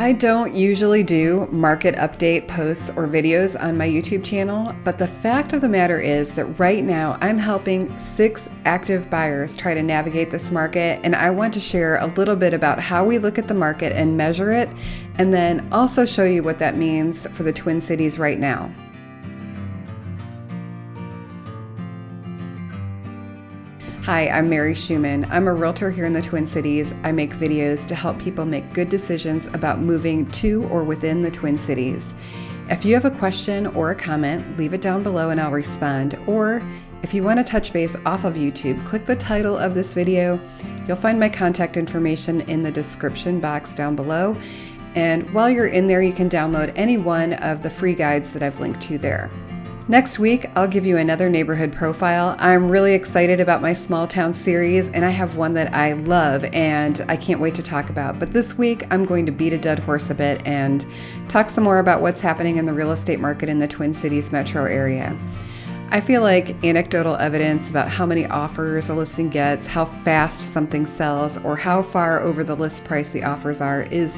I don't usually do market update posts or videos on my YouTube channel, but the fact of the matter is that right now I'm helping 6 active buyers try to navigate this market, and I want to share a little bit about how we look at the market and measure it, and then also show you what that means for the Twin Cities right now. Hi, I'm Schumann. I'm a realtor here in the Twin Cities. I make videos to help people make good decisions about moving to or within the Twin Cities. If you have a question or a comment, leave it down below and I'll respond. Or if you want to touch base off of YouTube, click the title of this video. You'll find my contact information in the description box down below. And while you're in there, you can download any one of the free guides that I've linked to there. Next week, I'll give you another neighborhood profile. I'm really excited about my small town series, and I have one that I love and I can't wait to talk about. But this week, I'm going to beat a dead horse a bit and talk some more about what's happening in the real estate market in the Twin Cities metro area. I feel like anecdotal evidence about how many offers a listing gets, how fast something sells, or how far over the list price the offers are is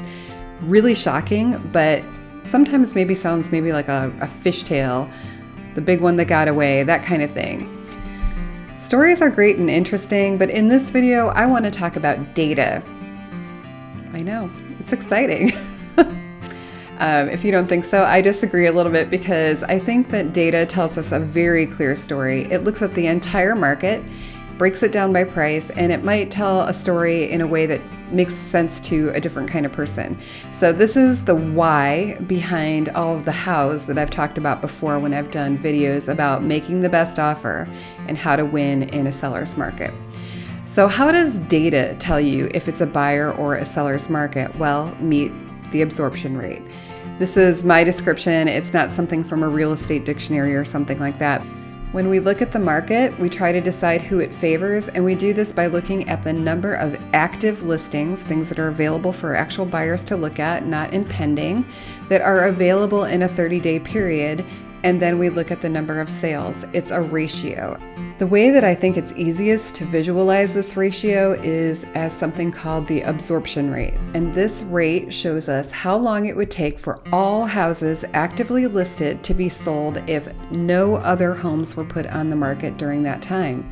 really shocking, but sometimes maybe sounds like a fishtail. The big one that got away, that kind of thing. Stories are great and interesting, but in this video, I want to talk about data. I know, it's exciting. If you don't think so, I disagree a little bit because I think that data tells us a very clear story. It looks at the entire market, breaks it down by price, and it might tell a story in a way that makes sense to a different kind of person. So this is the why behind all of the hows that I've talked about before when I've done videos about making the best offer and how to win in a seller's market. So how does data tell you if it's a buyer or a seller's market? Well, meet the absorption rate. This is my description. It's not something from a real estate dictionary or something like that. When we look at the market, we try to decide who it favors, and we do this by looking at the number of active listings, things that are available for actual buyers to look at, not in pending, that are available in a 30-day period, and then we look at the number of sales. It's a ratio. The way that I think it's easiest to visualize this ratio is as something called the absorption rate. And this rate shows us how long it would take for all houses actively listed to be sold if no other homes were put on the market during that time.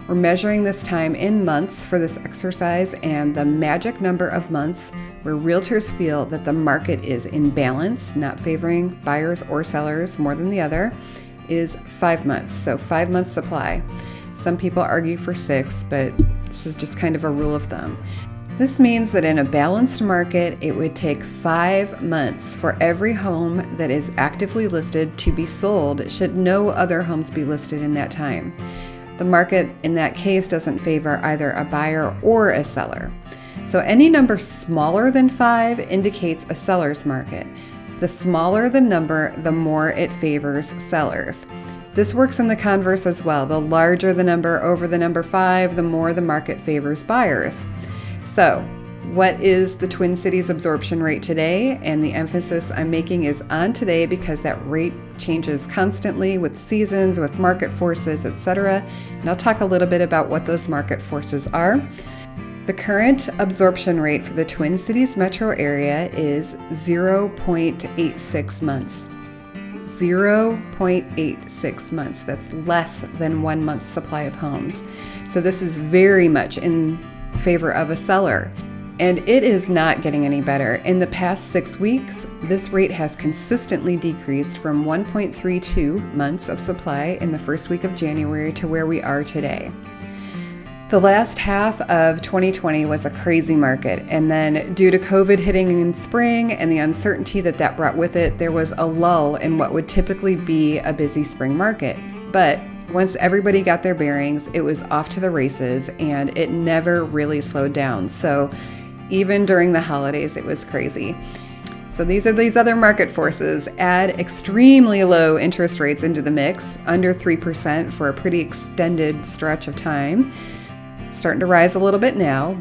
We're measuring this time in months for this exercise, and the magic number of months where realtors feel that the market is in balance, not favoring buyers or sellers more than the other, is 5 months. So 5 months supply. Some people argue for 6, but this is just kind of a rule of thumb. This means that in a balanced market, it would take 5 months for every home that is actively listed to be sold should no other homes be listed in that time. The market in that case doesn't favor either a buyer or a seller. So any number smaller than 5 indicates a seller's market. The smaller the number, the more it favors sellers. This works in the converse as well. The larger the number over the number 5, the more the market favors buyers. So, what is the Twin Cities absorption rate today? And the emphasis I'm making is on today because that rate changes constantly with seasons, with market forces, etc. And I'll talk a little bit about what those market forces are. The current absorption rate for the Twin Cities metro area is 0.86 months. 0.86 months. That's less than 1 month's supply of homes. So this is very much in favor of a seller. And it is not getting any better. In the past 6 weeks, this rate has consistently decreased from 1.32 months of supply in the first week of January to where we are today. The last half of 2020 was a crazy market, and then due to COVID hitting in spring and the uncertainty that brought with it, there was a lull in what would typically be a busy spring market. But once everybody got their bearings, it was off to the races, and it never really slowed down. So even during the holidays, it was crazy. So these are these other market forces. Add extremely low interest rates into the mix, under 3% for a pretty extended stretch of time. Starting to rise a little bit now,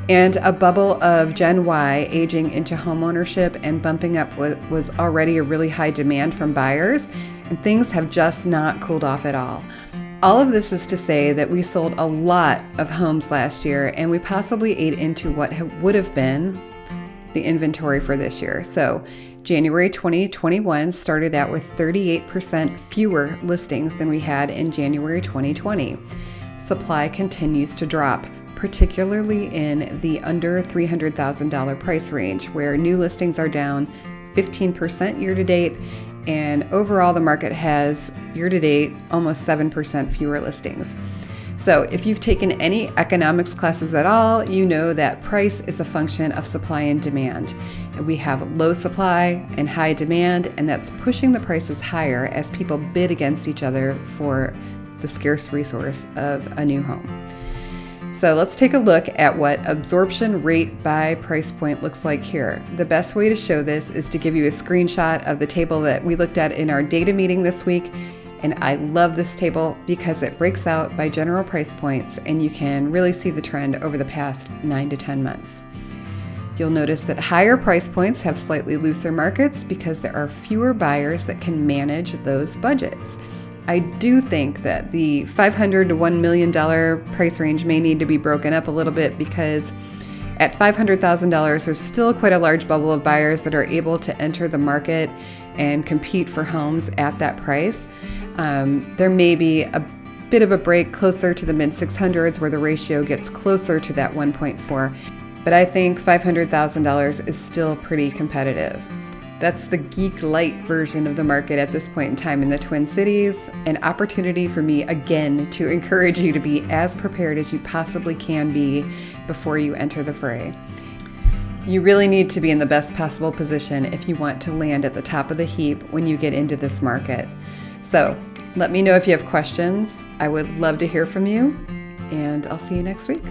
and a bubble of Gen Y aging into homeownership and bumping up what was already a really high demand from buyers, and things have just not cooled off at all. All of this is to say that we sold a lot of homes last year, and we possibly ate into what would have been the inventory for this year. So January 2021 started out with 38% fewer listings than we had in January 2020. Supply continues to drop, particularly in the under $300,000 price range, where new listings are down 15% year to date, and overall the market has year to date almost 7% fewer listings. So if you've taken any economics classes at all, you know that price is a function of supply and demand. We have low supply and high demand, and that's pushing the prices higher as people bid against each other for the scarce resource of a new home. So let's take a look at what absorption rate by price point looks like here. The best way to show this is to give you a screenshot of the table that we looked at in our data meeting this week. And I love this table because it breaks out by general price points, and you can really see the trend over the past 9 to 10 months. You'll notice that higher price points have slightly looser markets because there are fewer buyers that can manage those budgets. I do think that the $500,000 to $1 million price range may need to be broken up a little bit, because at $500,000, there's still quite a large bubble of buyers that are able to enter the market and compete for homes at that price. There may be a bit of a break closer to the mid-600s where the ratio gets closer to that 1.4, but I think $500,000 is still pretty competitive. That's the geek light version of the market at this point in time in the Twin Cities, an opportunity for me again to encourage you to be as prepared as you possibly can be before you enter the fray. You really need to be in the best possible position if you want to land at the top of the heap when you get into this market. So let me know if you have questions. I would love to hear from you, and I'll see you next week.